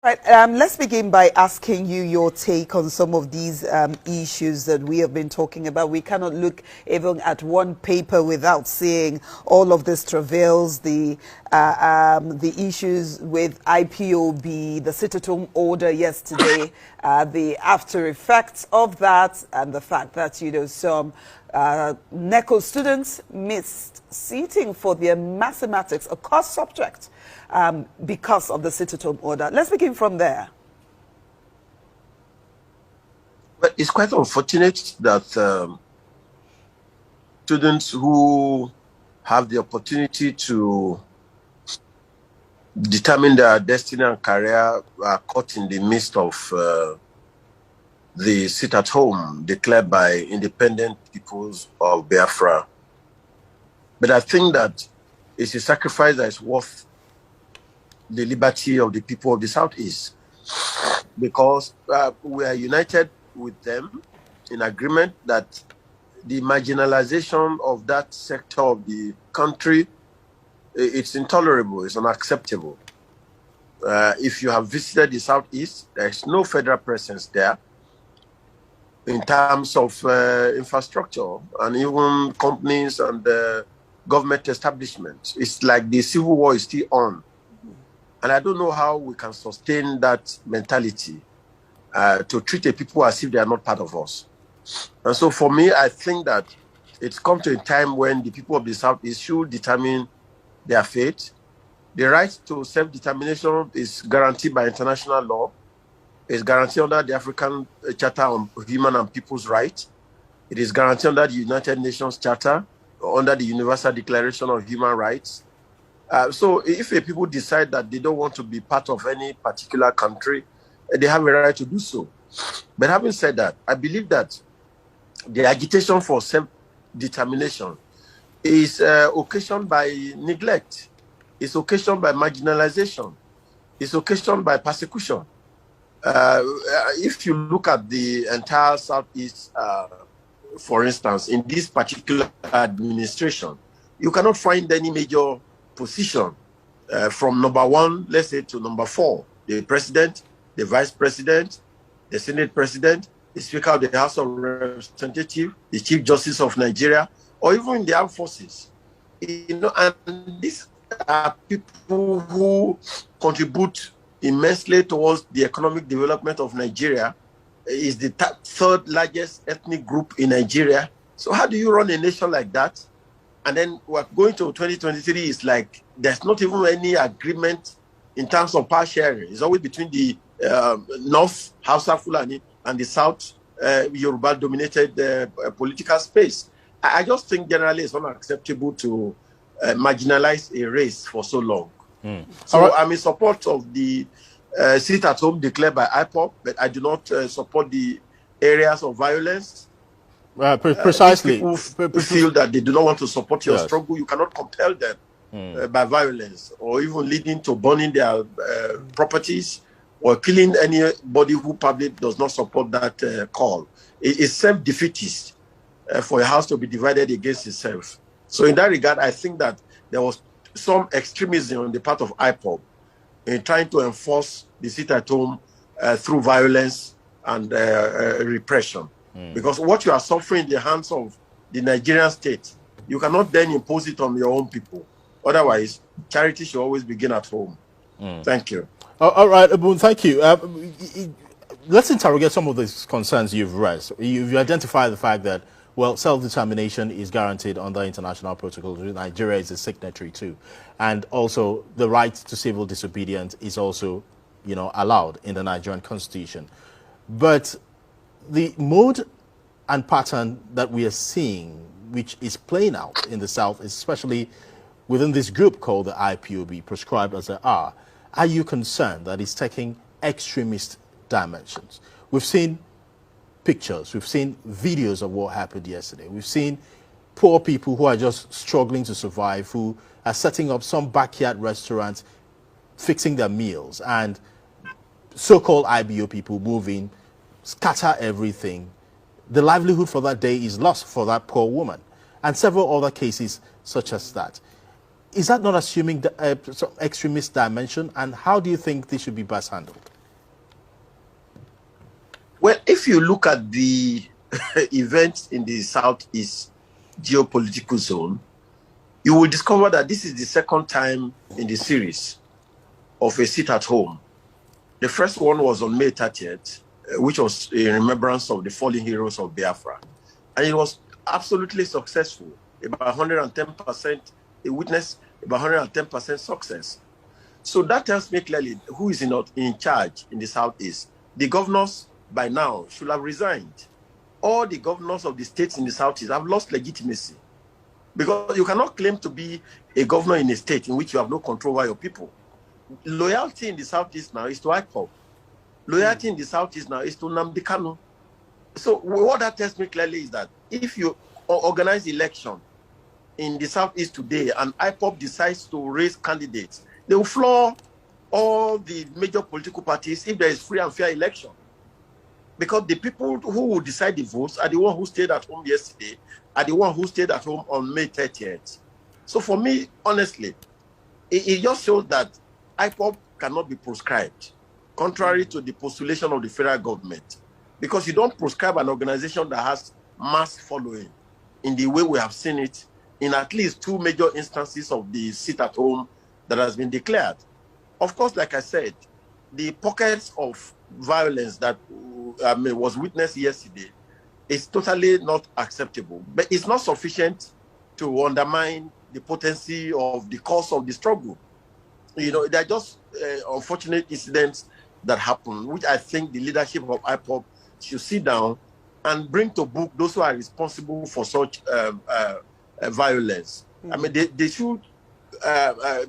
Right, let's begin by asking you your take on some of these issues that we have been talking about. We cannot look even at one paper without seeing all of these travails, the issues with IPOB, the sit-at-home order yesterday, the after effects of that, and the fact that, you know, some NECO students missed seating for their mathematics, a course subject, because of the sit-at-home order. Let's begin from there. Well, it's quite unfortunate that students who have the opportunity to determine their destiny and career are caught in the midst of the sit-at-home declared by independent peoples of Biafra. But I think that it's a sacrifice that is worth the liberty of the people of the Southeast, because we are united with them in agreement that the marginalization of that sector of the country, it's intolerable, it's unacceptable. If you have visited the Southeast, there's no federal presence there in terms of infrastructure and even companies and government establishments. It's like the civil war is still on. And I don't know how we can sustain that mentality to treat the people as if they are not part of us. And so for me, I think that it's come to a time when the people of the Southeast should determine their fate. The right to self-determination is guaranteed by international law. It's guaranteed under the African Charter on Human and People's Rights. It is guaranteed under the United Nations Charter, or under the Universal Declaration of Human Rights. So if a people decide that they don't want to be part of any particular country, they have a right to do so. But having said that, I believe that the agitation for self-determination is occasioned by neglect. It's occasioned by marginalization. It's occasioned by persecution. If you look at the entire Southeast, for instance, in this particular administration, you cannot find any major position from number 1, let's say, to number 4. The president, the vice president, the Senate president, the Speaker of the House of Representatives, the Chief Justice of Nigeria, or even in the armed forces. You know, and these are people who contribute immensely towards the economic development of Nigeria. Is the third largest ethnic group in Nigeria. So how do you run a nation like that? And then we're going to 2023, it's like there's not even any agreement in terms of power sharing. It's always between the North, Hausa Fulani, and the South, Yoruba-dominated political space. I just think generally it's unacceptable to marginalize a race for so long. So right. I'm in support of the sit-at-home declared by IPOB, but I do not support the areas of violence. Precisely. People feel that they do not want to support your struggle. You cannot compel them by violence, or even leading to burning their properties or killing anybody who probably does not support that call. It is self-defeatist for a house to be divided against itself. So in that regard, I think that there was some extremism on the part of IPOB in trying to enforce the sit-at-home through violence and repression. Because what you are suffering in the hands of the Nigerian state, you cannot then impose it on your own people. Otherwise, charity should always begin at home. Thank you. All right, Abun, thank you. Let's interrogate some of these concerns you've raised. You've identified the fact that, well, self-determination is guaranteed under international protocols. Nigeria is a signatory too. And also the right to civil disobedience is also, you know, allowed in the Nigerian constitution. But the mode and pattern that we are seeing, which is playing out in the South, especially within this group called the IPOB, proscribed as they are you concerned that it's taking extremist dimensions? We've seen pictures, we've seen videos of what happened yesterday. We've seen poor people who are just struggling to survive, who are setting up some backyard restaurants, fixing their meals, and so-called IBO people move in, scatter everything. The livelihood for that day is lost for that poor woman, and several other cases such as that. is that not assuming some extremist dimension? And how do you think this should be best handled? Well, if you look at the events in the Southeast geopolitical zone, you will discover that this is the second time in the series of a sit-at-home. The first one was on May 30th, which was in remembrance of the fallen heroes of Biafra. And it was absolutely successful, about 110%. It witnessed about 110% success. So that tells me clearly who is in charge in the Southeast. The governors by now should have resigned. All the governors of the states in the Southeast have lost legitimacy, because you cannot claim to be a governor in a state in which you have no control over your people. Loyalty in the Southeast now is to IPOB. Loyalty in the Southeast now is to Nnamdi Kanu. So what that tells me clearly is that if you organize election in the Southeast today and IPOB decides to raise candidates, they will floor all the major political parties if there is free and fair election. Because the people who will decide the votes are the ones who stayed at home yesterday, are the ones who stayed at home on May 30th. So for me, honestly, it just shows that IPOB cannot be proscribed, contrary to the postulation of the federal government. Because you don't proscribe an organization that has mass following in the way we have seen it in at least 2 major instances of the sit-at-home that has been declared. Of course, like I said, the pockets of violence that was witnessed yesterday is totally not acceptable, but it's not sufficient to undermine the potency of the cause of the struggle. You know, they're just unfortunate incidents that happen, which I think the leadership of IPOB should sit down and bring to book those who are responsible for such violence. I mean, they should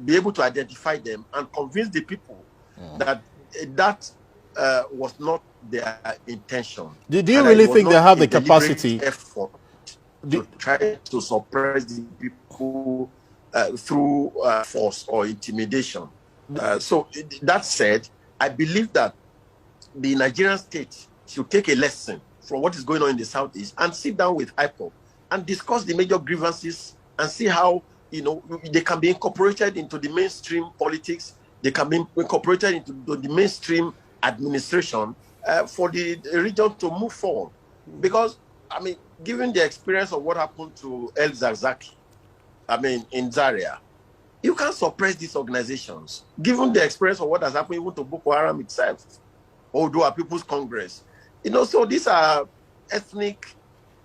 be able to identify them and convince the people that that was not their intention. Do you really think they have the capacity effort to try to suppress the people through force or intimidation? So that said, I believe that the Nigerian state should take a lesson from what is going on in the Southeast and sit down with IPOB and discuss the major grievances and see how, you know, they can be incorporated into the mainstream politics. They can be incorporated into the mainstream administration for the region to move forward. Because, I mean, given the experience of what happened to El Zarzaki, I mean, in Zaria, you can't suppress these organizations. Given the experience of what has happened even to Boko Haram itself, or to our People's Congress, you know, so these are ethnic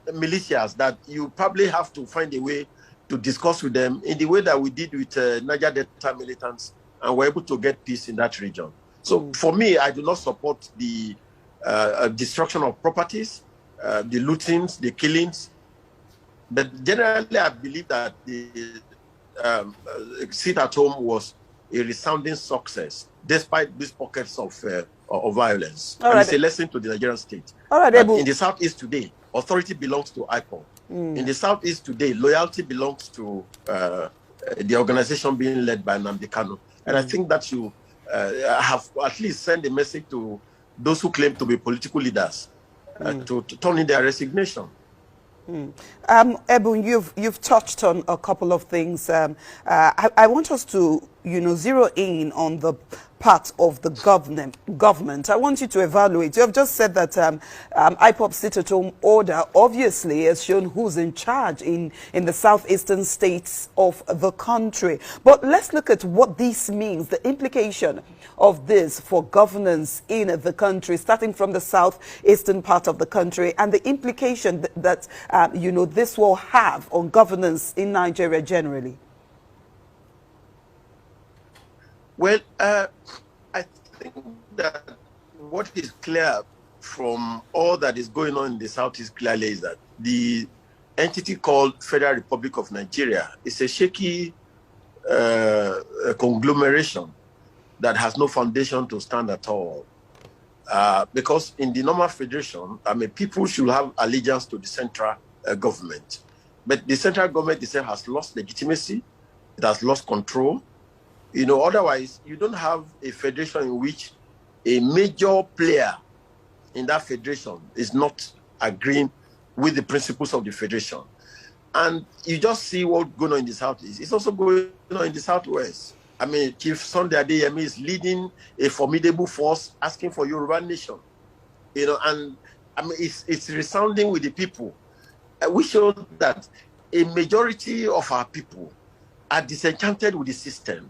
militias that you probably have to find a way to discuss with them in the way that we did with Niger Delta militants, and we're able to get peace in that region. So for me, I do not support the destruction of properties, the lootings, the killings. But generally, I believe that the sit-at-home was a resounding success, despite these pockets of violence. And it's a lesson to the Nigerian state. In the Southeast today, authority belongs to IPOB. In the Southeast today, loyalty belongs to the organization being led by Nnamdi Kanu. And I think that you have at least sent a message to those who claim to be political leaders to turn in their resignation. Ebun, you've touched on a couple of things. I want us to, you know, zero in on the part of the government. I want you to evaluate. You have just said that IPOB Sit-At-Home order obviously has shown who's in charge in the southeastern states of the country. But let's look at what this means, the implication of this for governance in the country, starting from the southeastern part of the country, and the implication that you know, this will have on governance in Nigeria generally. Well, I think that what is clear from all that is going on in the Southeast clearly is that the entity called Federal Republic of Nigeria is a shaky conglomeration that has no foundation to stand at all. Because in the normal federation, I mean, people should have allegiance to the central government. But the central government itself has lost legitimacy. It has lost control. You know, otherwise, you don't have a federation in which a major player in that federation is not agreeing with the principles of the federation. And you just see what's going on in the Southeast. It's also going on in the Southwest. I mean, Chief Sunday Adeyemi is leading a formidable force asking for Yoruba nation. And I mean, it's resounding with the people. We show that a majority of our people are disenchanted with the system.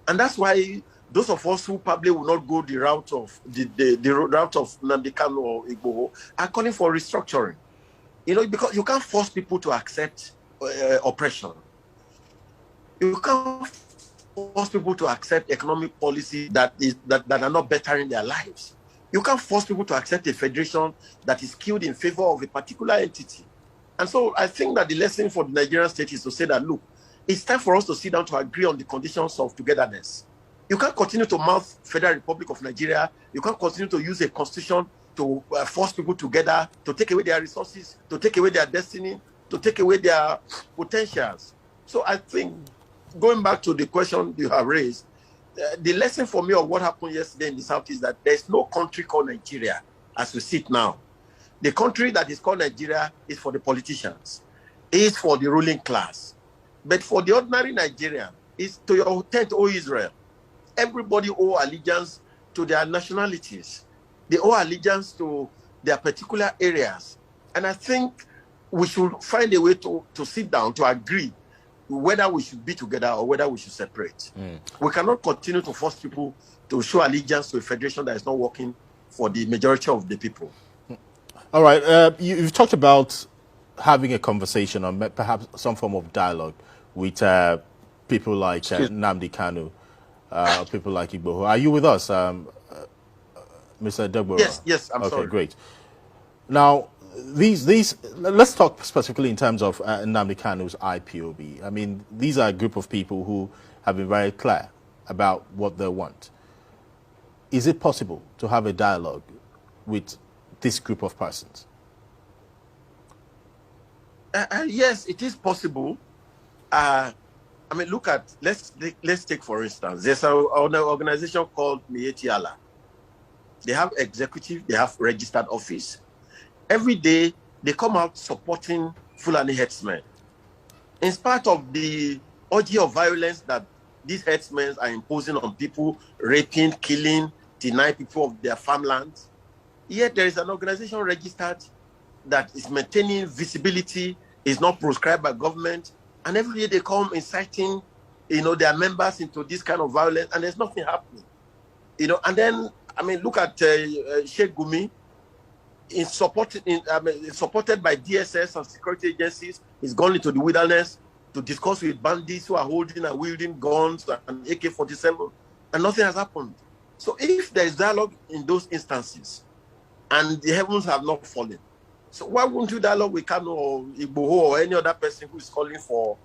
And that's why those of us who probably will not go the route of the route of Nnamdi Kanu or Igboho are calling for restructuring. Because you can't force people to accept oppression. You can't force people to accept economic policy that are not bettering their lives. You can't force people to accept a federation that is skewed in favor of a particular entity. And so I think that the lesson for the Nigerian state is to say that, look, it's time for us to sit down to agree on the conditions of togetherness. You can't continue to mouth Federal Republic of Nigeria. You can't continue to use a constitution to force people together, to take away their resources, to take away their destiny, to take away their potentials. So I think, going back to the question you have raised, the lesson for me of what happened yesterday in the South is that there's no country called Nigeria as we sit now. The country that is called Nigeria is for the politicians, is for the ruling class. But for the ordinary Nigerian, it's to your tent, O Israel. Everybody owe allegiance to their nationalities. They owe allegiance to their particular areas. And I think we should find a way to sit down, to agree whether we should be together or whether we should separate. We cannot continue to force people to show allegiance to a federation that is not working for the majority of the people. All right. You've talked about having a conversation or perhaps some form of dialogue with people like Nnamdi Kanu, people like Igboho. Are you with us, Mr. Degbora? Yes, I'm sorry. Okay, great. Now, let's talk specifically in terms of Nnamdi Kanu's IPOB. I mean, these are a group of people who have been very clear about what they want. Is it possible to have a dialogue with this group of persons? Yes, it is possible. I mean, let's take for instance, there's an organization called Miyetti Allah. They have executive, they have registered office. Every day, they come out supporting Fulani herdsmen. In spite of the orgy of violence that these herdsmen are imposing on people, raping, killing, denying people of their farmlands, yet there is an organization registered that is maintaining visibility, is not proscribed by government, and every day they come inciting, their members into this kind of violence, and there's nothing happening. And then, I mean, look at Sheikh Gumi. Supported by DSS and security agencies. He's gone into the wilderness to discuss with bandits who are holding and wielding guns and AK-47, and nothing has happened. So if there is dialogue in those instances, and the heavens have not fallen, so why wouldn't you dialogue with Kanu or Igboho or any other person who is calling for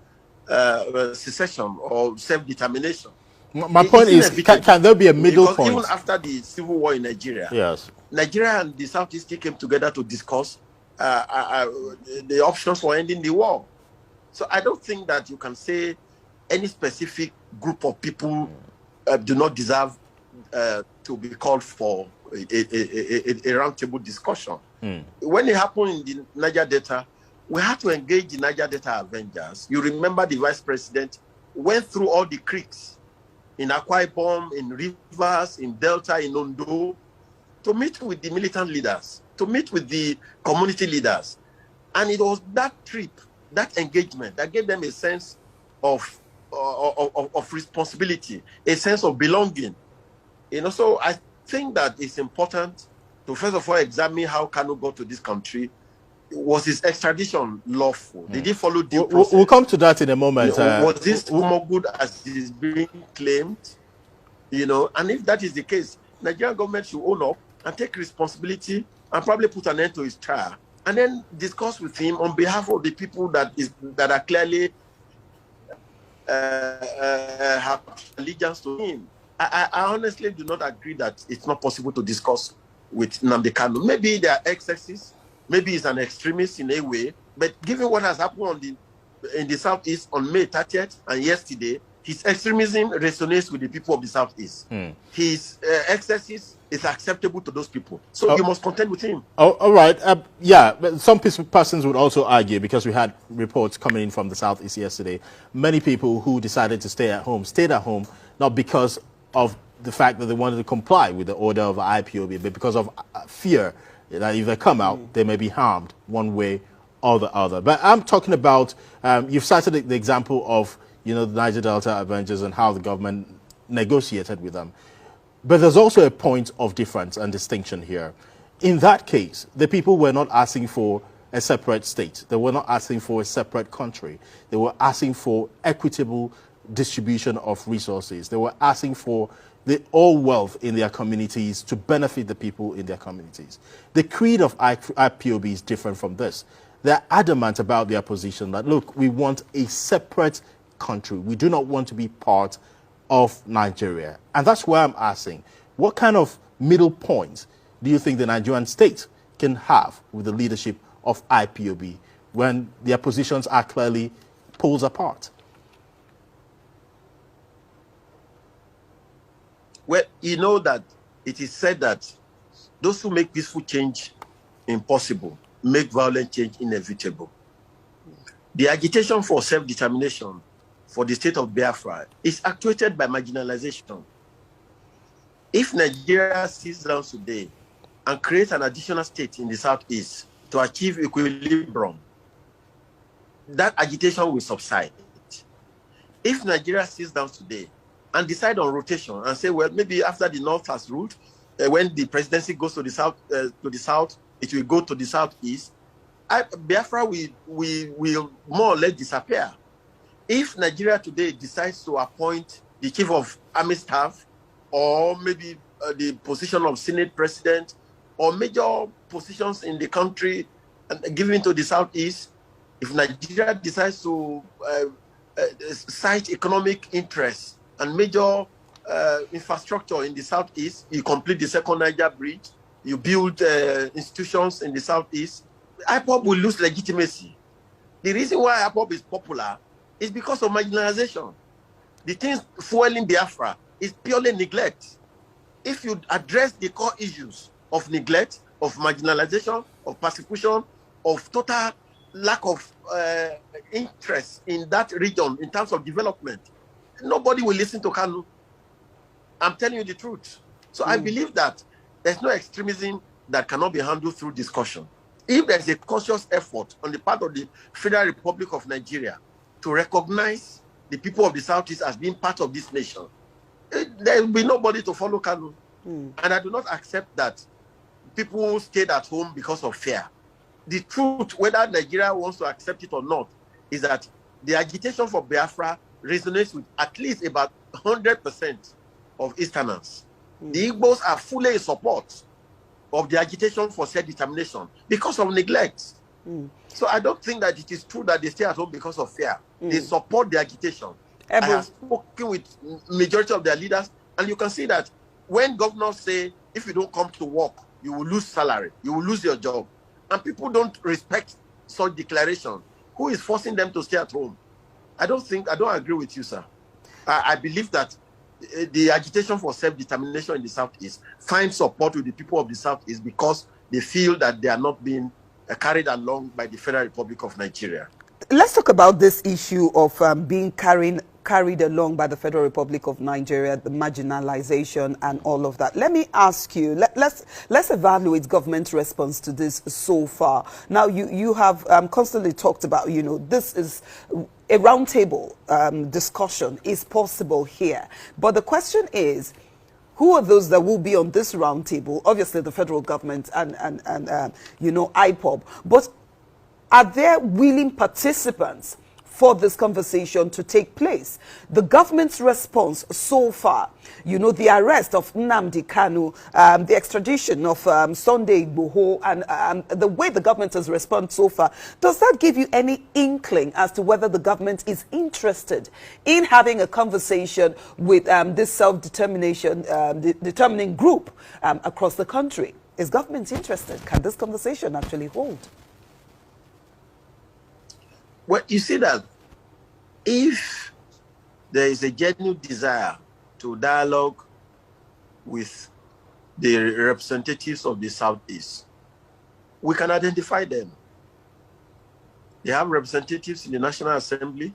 secession or self-determination? My point is, can there be a middle point? Even after the civil war in Nigeria, yes, Nigeria and the Southeast came together to discuss the options for ending the war. So I don't think that you can say any specific group of people do not deserve to be called for a roundtable discussion. When it happened in the Niger Delta, we had to engage the Niger Delta Avengers. You remember the vice president went through all the creeks in Akwa Ibom, in Rivers, in Delta, in Ondo, to meet with the militant leaders, to meet with the community leaders. And it was that trip, that engagement, that gave them a sense of responsibility, a sense of belonging. So I think that it's important to first of all examine how Kanu got to this country. Was his extradition lawful? Did he follow due process? We'll come to that in a moment. Was this more good as is being claimed? And if that is the case, Nigerian government should own up and take responsibility and probably put an end to his trial, and then discuss with him on behalf of the people that are clearly have allegiance to him. I honestly do not agree that it's not possible to discuss with Nnamdi Kanu. Maybe there are excesses, maybe he's an extremist in a way, but given what has happened in the Southeast on May 30th and yesterday, his extremism resonates with the people of the Southeast. His excesses is acceptable to those people. So you must contend with him. Oh, all right. Yeah, but some persons would also argue, because we had reports coming in from the Southeast yesterday, many people who decided to stay at home stayed at home not because of the fact that they wanted to comply with the order of IPOB, but because of fear that if they come out, they may be harmed one way or the other. But I'm talking about, you've cited the example of, the Niger Delta Avengers and how the government negotiated with them. But there's also a point of difference and distinction here. In that case, the people were not asking for a separate state. They were not asking for a separate country. They were asking for equitable distribution of resources. They were asking for all wealth in their communities to benefit the people in their communities. The creed of IPOB is different from this. They're adamant about their position that, look, we want a separate country. We do not want to be part of Nigeria. And that's why I'm asking, what kind of middle point do you think the Nigerian state can have with the leadership of IPOB when their positions are clearly poles apart? Well, you know that it is said that those who make peaceful change impossible make violent change inevitable. The agitation for self-determination for the state of Biafra is actuated by marginalization. If Nigeria sits down today and creates an additional state in the Southeast to achieve equilibrium, that agitation will subside. If Nigeria sits down today and decide on rotation and say, well, maybe after the North has ruled, when the presidency goes to the South, it will go to the Southeast, Biafra will more or less disappear. If Nigeria today decides to appoint the chief of army staff, or maybe the position of Senate president, or major positions in the country and given to the Southeast, if Nigeria decides to cite economic interests and major infrastructure in the Southeast, you complete the second Niger bridge, you build institutions in the Southeast, IPOB will lose legitimacy. The reason why IPOB is popular is because of marginalization. The things fueling Biafra is purely neglect. If you address the core issues of neglect, of marginalization, of persecution, of total lack of interest in that region in terms of development, nobody will listen to Kanu. I'm telling you the truth. So I believe that there's no extremism that cannot be handled through discussion. If there's a conscious effort on the part of the Federal Republic of Nigeria to recognize the people of the Southeast as being part of this nation, there will be nobody to follow Kanu. And I do not accept that people stayed at home because of fear. The truth, whether Nigeria wants to accept it or not, is that the agitation for Biafra resonates with at least about 100% of Easterners. The Igbos are fully in support of the agitation for self-determination because of neglect. So I don't think that it is true that they stay at home because of fear. They support the agitation. I have spoken with majority of their leaders, and you can see that when governors say, if you don't come to work, you will lose salary, you will lose your job, and people don't respect such declaration, who is forcing them to stay at home? I don't agree with you, sir. I believe that the agitation for self-determination in the Southeast finds support with the people of the Southeast because they feel that they are not being carried along by the Federal Republic of Nigeria. Let's talk about this issue of being carried along by the Federal Republic of Nigeria, the marginalization and all of that. Let me ask you, let's evaluate government's response to this so far. Now, you have constantly talked about, this is a roundtable discussion is possible here. But the question is, who are those that will be on this roundtable? Obviously, the federal government and IPOB. But are there willing participants for this conversation to take place? The government's response so far, the arrest of Nnamdi Kanu, the extradition of Sunday Igboho, and the way the government has responded so far, does that give you any inkling as to whether the government is interested in having a conversation with this self-determination, determining group across the country? Is government interested? Can this conversation actually hold? Well, you see that if there is a genuine desire to dialogue with the representatives of the Southeast, we can identify them. They have representatives in the National Assembly,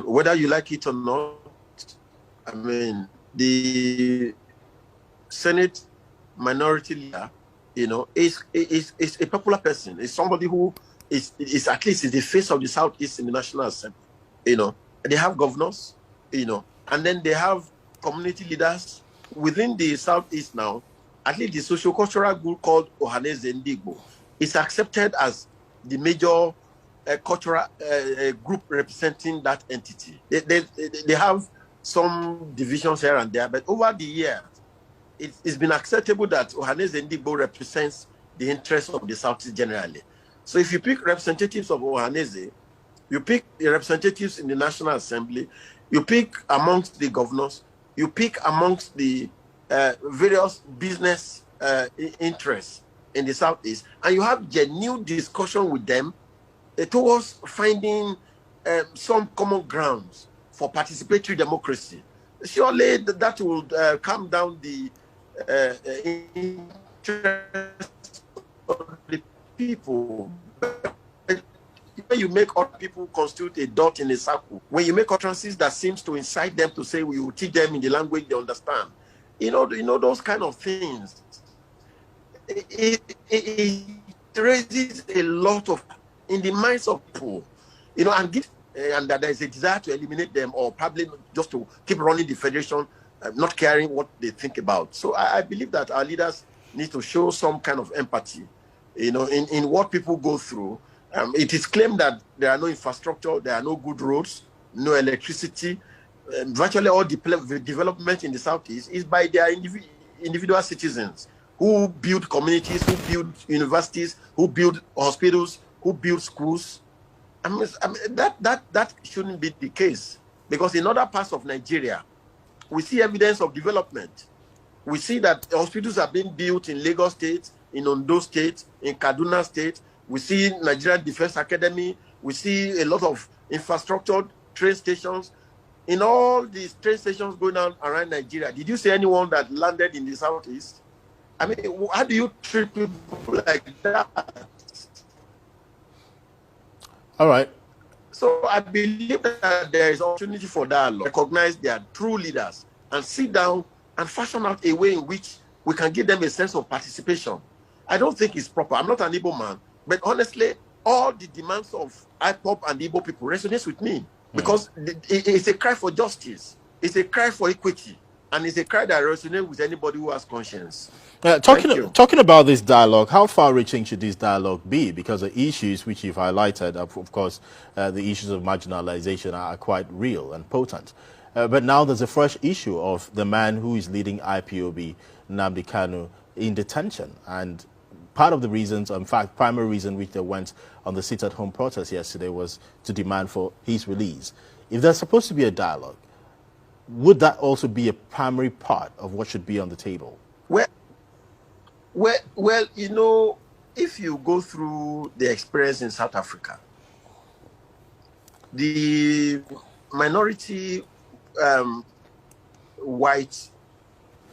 whether you like it or not. I mean, the Senate minority leader, you know, is a popular person. Is somebody who is at least is the face of the Southeast in the National Assembly. You know, they have governors, you know, and then they have community leaders within the Southeast now. At least the socio-cultural group called Ohaneze Ndigbo is accepted as the major cultural group representing that entity. They have some divisions here and there, but over the years, it's been acceptable that Ohaneze Ndigbo represents the interests of the Southeast generally. So if you pick representatives of Ohaneze, you pick the representatives in the National Assembly, you pick amongst the governors, you pick amongst the various business interests in the Southeast, and you have genuine discussion with them towards finding some common grounds for participatory democracy. Surely that will calm down the interest of the people. When you make other people constitute a dot in a circle, when you make utterances that seems to incite them to say we will teach them in the language they understand, you know those kind of things, it raises a lot of in the minds of people, you know, and that there is a desire to eliminate them or probably just to keep running the federation, not caring what they think about. So I believe that our leaders need to show some kind of empathy, you know, in what people go through. It is claimed that there are no infrastructure, there are no good roads, no electricity. Virtually all the development in the Southeast is by their individual citizens who build communities, who build universities, who build hospitals, who build schools. I mean, that shouldn't be the case, because in other parts of Nigeria, we see evidence of development. We see that hospitals are being built in Lagos State, in Ondo State, in Kaduna State. We see Nigerian Defense Academy. We see a lot of infrastructure, train stations. In all these train stations going on around Nigeria, did you see anyone that landed in the Southeast? I mean, how do you treat people like that? All right. So I believe that there is opportunity for dialogue, recognize their true leaders, and sit down and fashion out a way in which we can give them a sense of participation. I don't think it's proper. I'm not an Igbo man, but honestly, all the demands of IPOB and the Igbo people resonates with me, because it's a cry for justice, it's a cry for equity, and it's a cry that resonates with anybody who has conscience. Talking about this dialogue, how far-reaching should this dialogue be? Because the issues which you've highlighted, of course, the issues of marginalization are quite real and potent. But now there's a fresh issue of the man who is leading IPOB, Nnamdi Kanu, in detention. And part of the reasons, in fact, primary reason which they went on the sit-at-home protest yesterday was to demand for his release. If there's supposed to be a dialogue, would that also be a primary part of what should be on the table? Well, you know, if you go through the experience in South Africa, the minority whites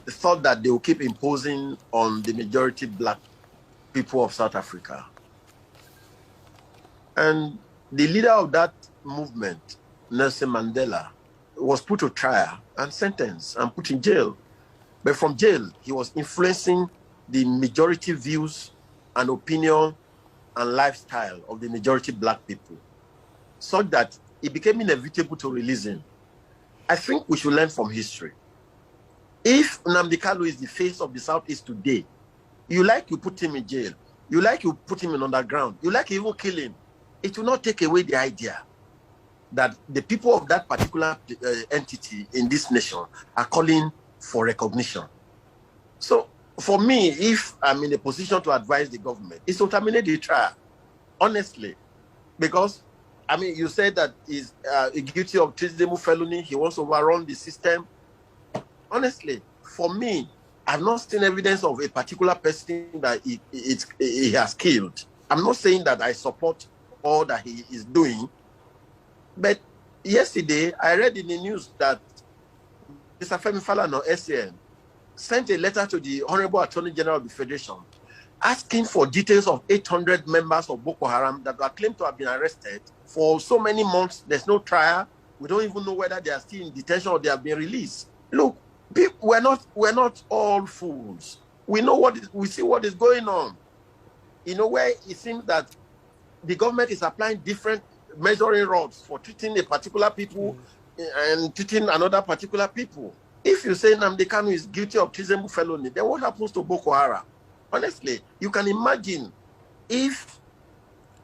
thought that they will keep imposing on the majority black people of South Africa. And the leader of that movement, Nelson Mandela, was put to trial and sentenced and put in jail. But from jail, he was influencing the majority views and opinion and lifestyle of the majority black people, so that it became inevitable to release him. I think we should learn from history. If Nnamdi Kanu is the face of the Southeast today, you put him in jail, you put him in underground, you even kill him, it will not take away the idea that the people of that particular entity in this nation are calling for recognition. So for me, if I'm in a position to advise the government, it's to terminate the trial, honestly. Because, I mean, you said that he's guilty of treasonable felony, he wants to overrun the system. Honestly, for me, I've not seen evidence of a particular person that he has killed. I'm not saying that I support all that he is doing, but yesterday, I read in the news that Mr. Femi Falana, SAN, sent a letter to the Honorable Attorney General of the Federation asking for details of 800 members of Boko Haram that are claimed to have been arrested for so many months. There's no trial. We don't even know whether they are still in detention or they have been released. Look, we're not all fools. We know we see what is going on. In a way, it seems that the government is applying different measuring rods for treating a particular people and treating another particular people. If you say Nnamdi Kanu is guilty of treasonable felony, then what happens to Boko Haram? Honestly, you can imagine if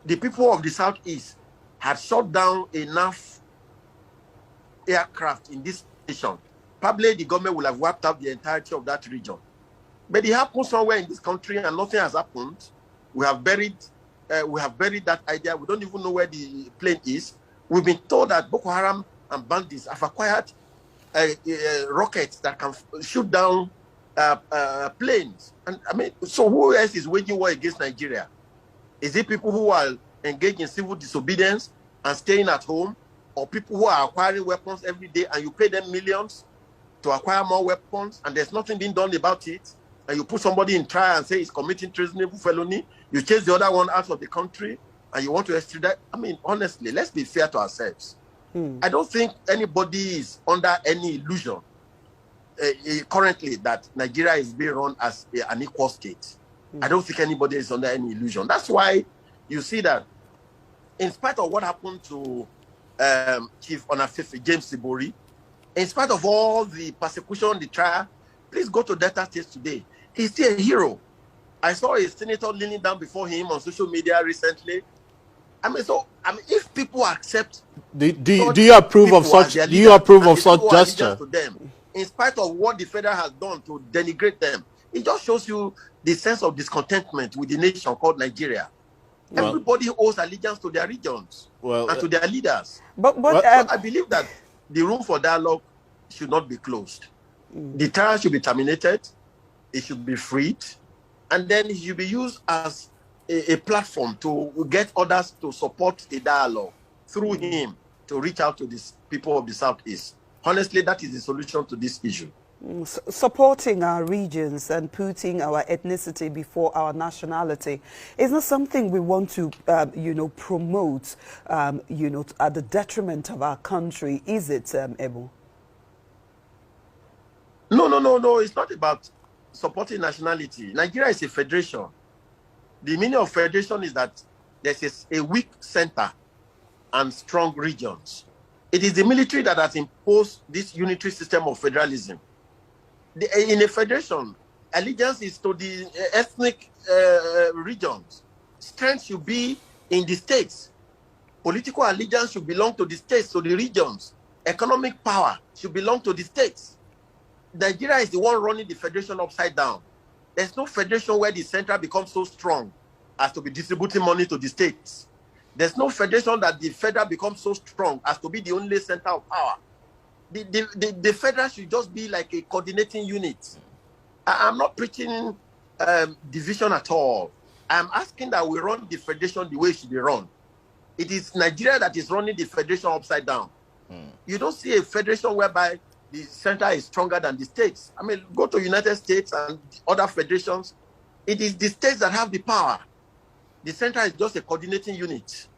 the people of the Southeast had shot down enough aircraft in this nation, probably the government will have wiped out the entirety of that region. But it happened somewhere in this country and nothing has happened. We have buried that idea. We don't even know where the plane is. We've been told that Boko Haram and bandits have acquired rockets that can shoot down planes. And I mean, so who else is waging war against Nigeria? Is it people who are engaged in civil disobedience and staying at home, or people who are acquiring weapons every day and you pay them millions to acquire more weapons and there's nothing being done about it, and you put somebody in trial and say he's committing treasonable felony, you chase the other one out of the country and you want to extradite? I mean, honestly, let's be fair to ourselves. I don't think anybody is under any illusion currently that Nigeria is being run as an equal state. I don't think anybody is under any illusion. That's why you see that in spite of what happened to Chief Onafefe James Sibori, in spite of all the persecution, the trial, please go to Delta State today. He's still a hero. I saw a senator kneeling down before him on social media recently. I mean, if people accept, do you approve of such? Do you approve of such gesture? To them, in spite of what the federal has done to denigrate them, it just shows you the sense of discontentment with the nation called Nigeria. Well, everybody owes allegiance to their regions and to their leaders. But I believe that the room for dialogue should not be closed. The trial should be terminated. It should be freed, and then it should be used as a platform to get others to support the dialogue through him to reach out to the people of the Southeast. Honestly, that is the solution to this issue. Supporting our regions and putting our ethnicity before our nationality is not something we want to, promote, at the detriment of our country, is it, Ebu? No. It's not about supporting nationality. Nigeria is a federation. The meaning of federation is that there's a weak center and strong regions. It is the military that has imposed this unitary system of federalism. In a federation, allegiance is to the ethnic regions. Strength should be in the states. Political allegiance should belong to the states, to the regions. Economic power should belong to the states. Nigeria is the one running the federation upside down. There's no federation where the central becomes so strong as to be distributing money to the states. There's no federation that the federal becomes so strong as to be the only center of power. The federal should just be like a coordinating unit. I'm not preaching division at all. I'm asking that we run the federation the way it should be run. It is Nigeria that is running the federation upside down. You don't see a federation whereby the center is stronger than the states. I mean, go to United States and other federations. It is the states that have the power. The center is just a coordinating unit.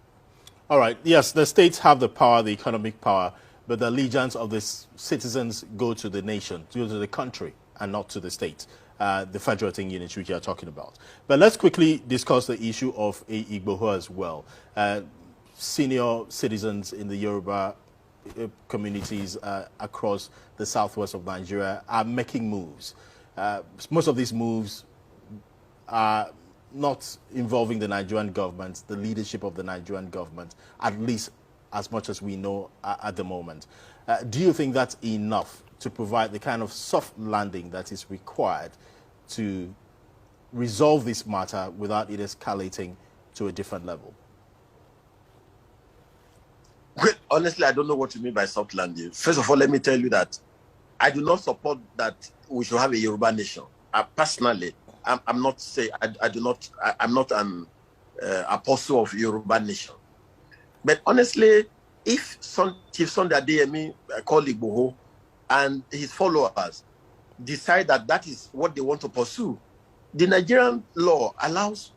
All right. Yes, the states have the power, the economic power, but the allegiance of the citizens go to the nation, go to the country, and not to the state, the federating units which you are talking about. But let's quickly discuss the issue of Igboho as well. Senior citizens in the Yoruba communities across the southwest of Nigeria are making moves. Most of these moves are not involving the Nigerian government, the leadership of the Nigerian government, at least as much as we know at the moment. Do you think that's enough to provide the kind of soft landing that is required to resolve this matter without it escalating to a different level? Well, honestly, I don't know what you mean by soft landing. First of all, let me tell you that I do not support that we should have a Yoruba nation. Personally, I'm not an apostle of Yoruba nation. But honestly, if Chief Sunday Adeyemi, called Igboho, and his followers decide that that is what they want to pursue, the Nigerian law allows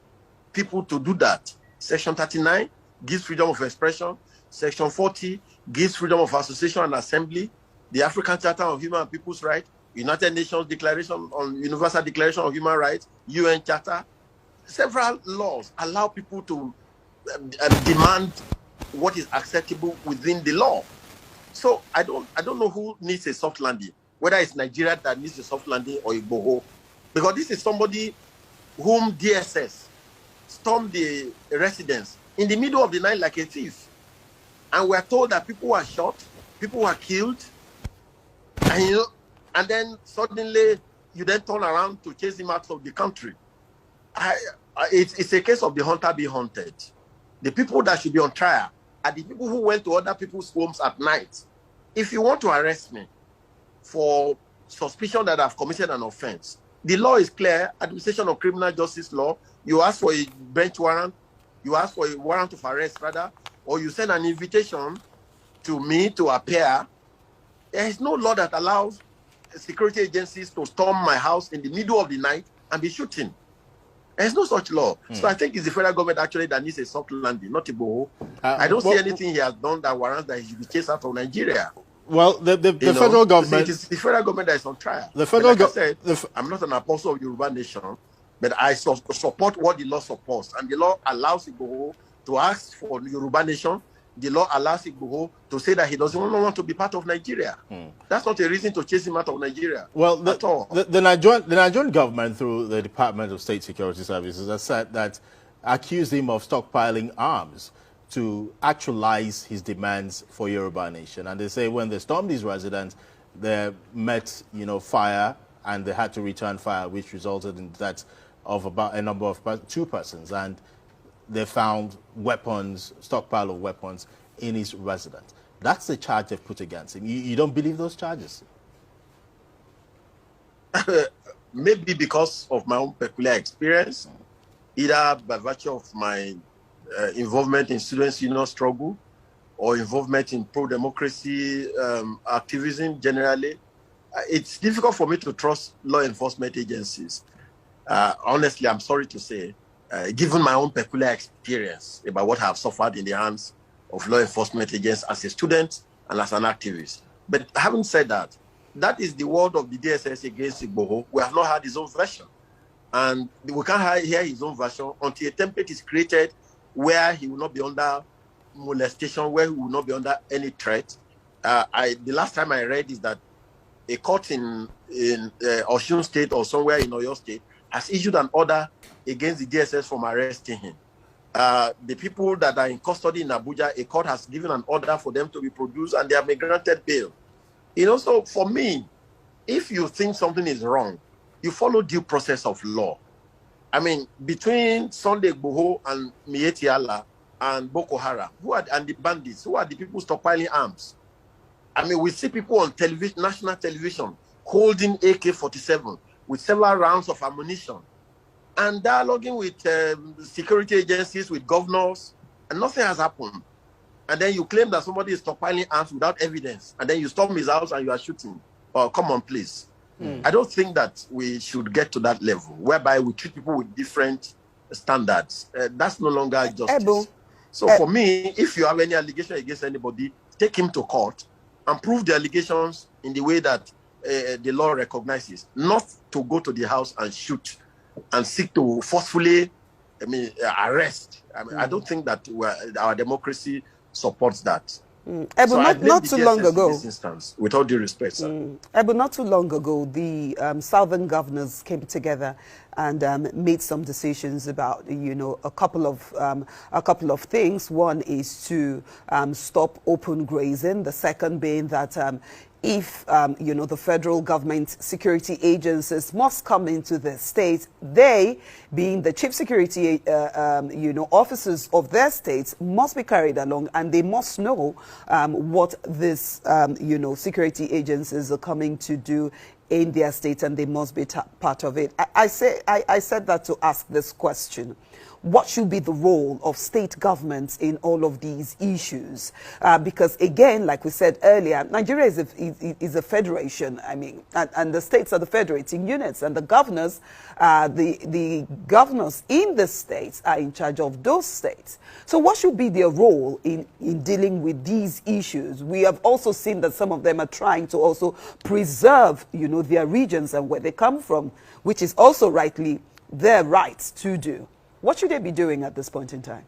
people to do that. Section 39 gives freedom of expression. Section 40 gives freedom of association and assembly. The African Charter on Human and People's Rights, United Nations Declaration on Universal Declaration of Human Rights, UN Charter, several laws allow people to demand what is acceptable within the law. So I don't know who needs a soft landing, whether it's Nigeria that needs a soft landing or Igboho, because this is somebody whom DSS stormed the residence in the middle of the night like a thief. And we're told that people were shot, people were killed, and then suddenly you then turn around to chase him out of the country. It's a case of the hunter be hunted. The people that should be on trial are the people who went to other people's homes at night. If you want to arrest me for suspicion that I've committed an offense, the law is clear. Administration of Criminal Justice Law. You ask for a bench warrant, you ask for a warrant of arrest, rather, or you send an invitation to me to appear. There is no law that allows security agencies to storm my house in the middle of the night and be shooting. There's no such law. So I think it's the federal government actually that needs a soft landing, not Igboho. I don't see anything he has done that warrants that he should be chased out of Nigeria. Well, the federal government... It is the federal government that is on trial. The federal government... Like I said, I'm not an apostle of Yoruba nation, but I support what the law supports. And the law allows Igboho to ask for Yoruba nation. The law allows Igboho to say that he doesn't want to be part of Nigeria. That's not a reason to chase him out of Nigeria. Well, at all. The Nigerian government, through the Department of State Security Services, has said that accused him of stockpiling arms to actualize his demands for Yoruba nation. And they say when they stormed his residence, they met, fire, and they had to return fire, which resulted in the death of about a number of 2 persons. And they found weapons, stockpile of weapons in his residence. That's the charge they've put against him. You don't believe those charges? Maybe because of my own peculiar experience, either by virtue of my involvement in students' union struggle or involvement in pro-democracy activism generally. It's difficult for me to trust law enforcement agencies. Honestly, I'm sorry to say, given my own peculiar experience about what I've suffered in the hands of law enforcement agents as a student and as an activist. But having said that, that is the word of the DSS against Igboho. We have not had his own version. And we can't hear his own version until a template is created where he will not be under molestation, where he will not be under any threat. The last time I read is that a court in Osun State or somewhere in Oyo State has issued an order against the DSS from arresting him. The people that are in custody in Abuja, a court has given an order for them to be produced and they have been granted bail. So for me, if you think something is wrong, you follow due process of law. I mean, between Sunday Igboho and Miyetti Allah and Boko Haram, and the bandits, who are the people stockpiling arms? I mean, we see people on television, national television, holding AK-47 with several rounds of ammunition and dialoguing with security agencies, with governors, and nothing has happened. And then you claim that somebody is stockpiling arms without evidence, and then you storm his house and you are shooting. Oh, come on, please. I don't think that we should get to that level, whereby we treat people with different standards. That's no longer justice. So for me, if you have any allegation against anybody, take him to court and prove the allegations in the way that the law recognizes, not to go to the house and shoot and seek to forcefully, arrest. I don't think that our democracy supports that. So not too long ago, in this instance, with all due respect, sir. Not too long ago, the southern governors came together and made some decisions about, a couple of things. One is to stop open grazing. The second being that if the federal government security agencies must come into the state, they, being the chief security officers of their states, must be carried along, and they must know what this security agencies are coming to do in their state, and they must be part of it. I said that to ask this question: what should be the role of state governments in all of these issues? Because again, like we said earlier, Nigeria is a federation, I mean, and the states are the federating units, and the governors, the governors in the states are in charge of those states. So what should be their role in dealing with these issues? We have also seen that some of them are trying to also preserve, you know, their regions and where they come from, which is also rightly their rights to do. What should they be doing at this point in time?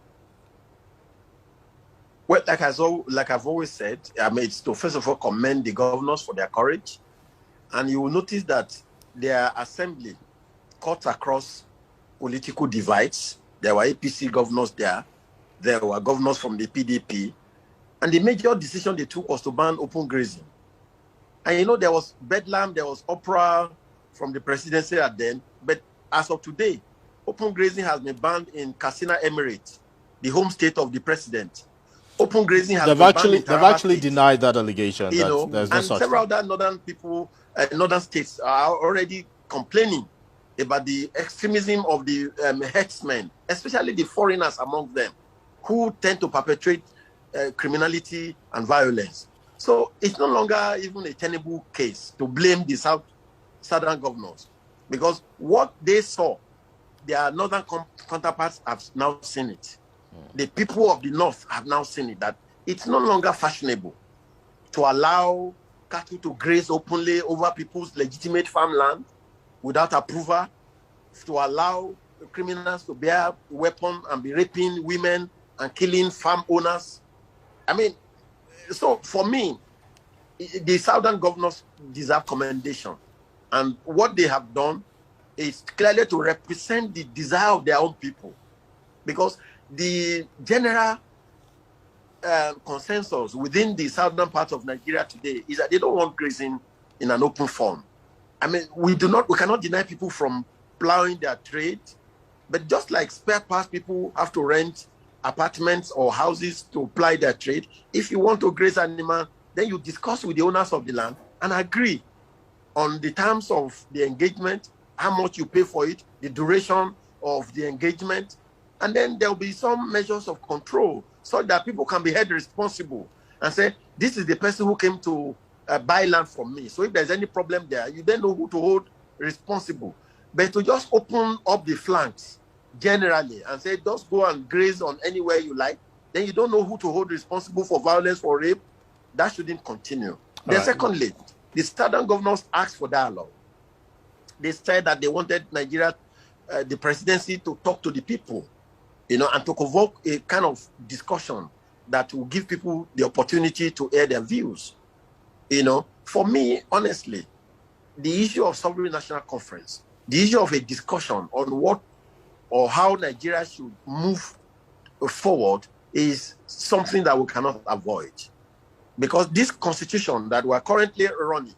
Well, like I've always said, I mean, it's to first of all commend the governors for their courage. And you will notice that their assembly cut across political divides. There were APC governors there. There were governors from the PDP. And the major decision they took was to ban open grazing. And you know, there was bedlam, there was uproar from the presidency at then. But as of today, open grazing has been banned in Katsina Emirates, the home state of the president. Open grazing has been banned in Taraba They've actually State. denied that allegation. You know, there's no and such several thing. other northern people, northern states are already complaining about the extremism of the herdsmen, especially the foreigners among them, who tend to perpetrate criminality and violence. So it's no longer even a tenable case to blame the southern governors, because what they saw, their northern counterparts have now seen it. The people of the north have now seen it, that it's no longer fashionable to allow cattle to graze openly over people's legitimate farmland without approval, to allow criminals to bear weapons and be raping women and killing farm owners. I mean, so for me, the southern governors deserve commendation. And what they have done is clearly to represent the desire of their own people. Because the general consensus within the southern part of Nigeria today is that they don't want grazing in an open form. I mean, we cannot deny people from plowing their trade, but just like spare parts people have to rent apartments or houses to ply their trade, if you want to graze an animal, then you discuss with the owners of the land and agree on the terms of the engagement, how much you pay for it, the duration of the engagement, and then there'll be some measures of control so that people can be held responsible and say, this is the person who came to buy land from me. So if there's any problem there, you then know who to hold responsible. But to just open up the flanks generally and say, just go and graze on anywhere you like, then you don't know who to hold responsible for violence or rape, that shouldn't continue. Then secondly, the southern governors asked for dialogue. They said that they wanted Nigeria, the presidency, to talk to the people, you know, and to convoke a kind of discussion that will give people the opportunity to air their views. You know, for me, honestly, the issue of sovereign national conference, the issue of a discussion on what or how Nigeria should move forward is something that we cannot avoid. Because this constitution that we are currently running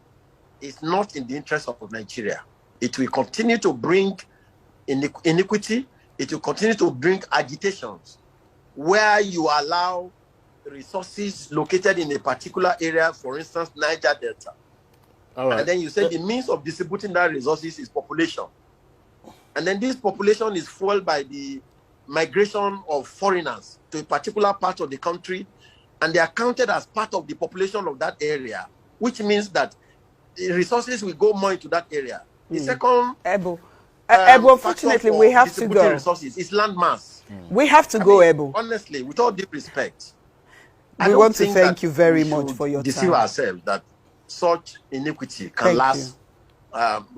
is not in the interest of Nigeria. It will continue to bring iniquity. It will continue to bring agitations where you allow resources located in a particular area, for instance, Niger Delta. And then you say the means of distributing that resources is population. And then this population is fueled by the migration of foreigners to a particular part of the country, and they are counted as part of the population of that area, which means that the resources will go more into that area. The second unfortunately, we have to go. Resources is land mass. We have to go, Ebu. Honestly, with all due respect, we want to thank you very much for your time. Deceive ourselves that such iniquity can last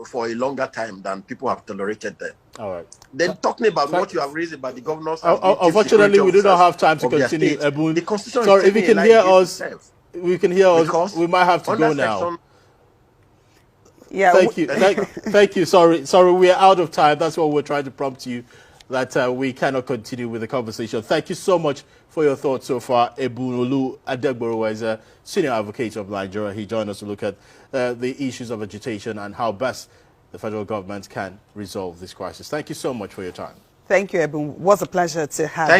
for a longer time than people have tolerated them. All right. Then talking about what you have raised about the governors. Unfortunately, we do not have time to continue. The Constitution. Sorry, if you can hear us, we can hear us. We might have to go now. Yeah. Thank you. Thank you. Sorry, we are out of time. That's what we're trying to prompt you, that we cannot continue with the conversation. Thank you so much for your thoughts so far. Ebunolu Adegboro is a senior advocate of Nigeria. He joined us to look at the issues of agitation and how best the federal government can resolve this crisis. Thank you so much for your time. Thank you, Ebun. It was a pleasure to have you.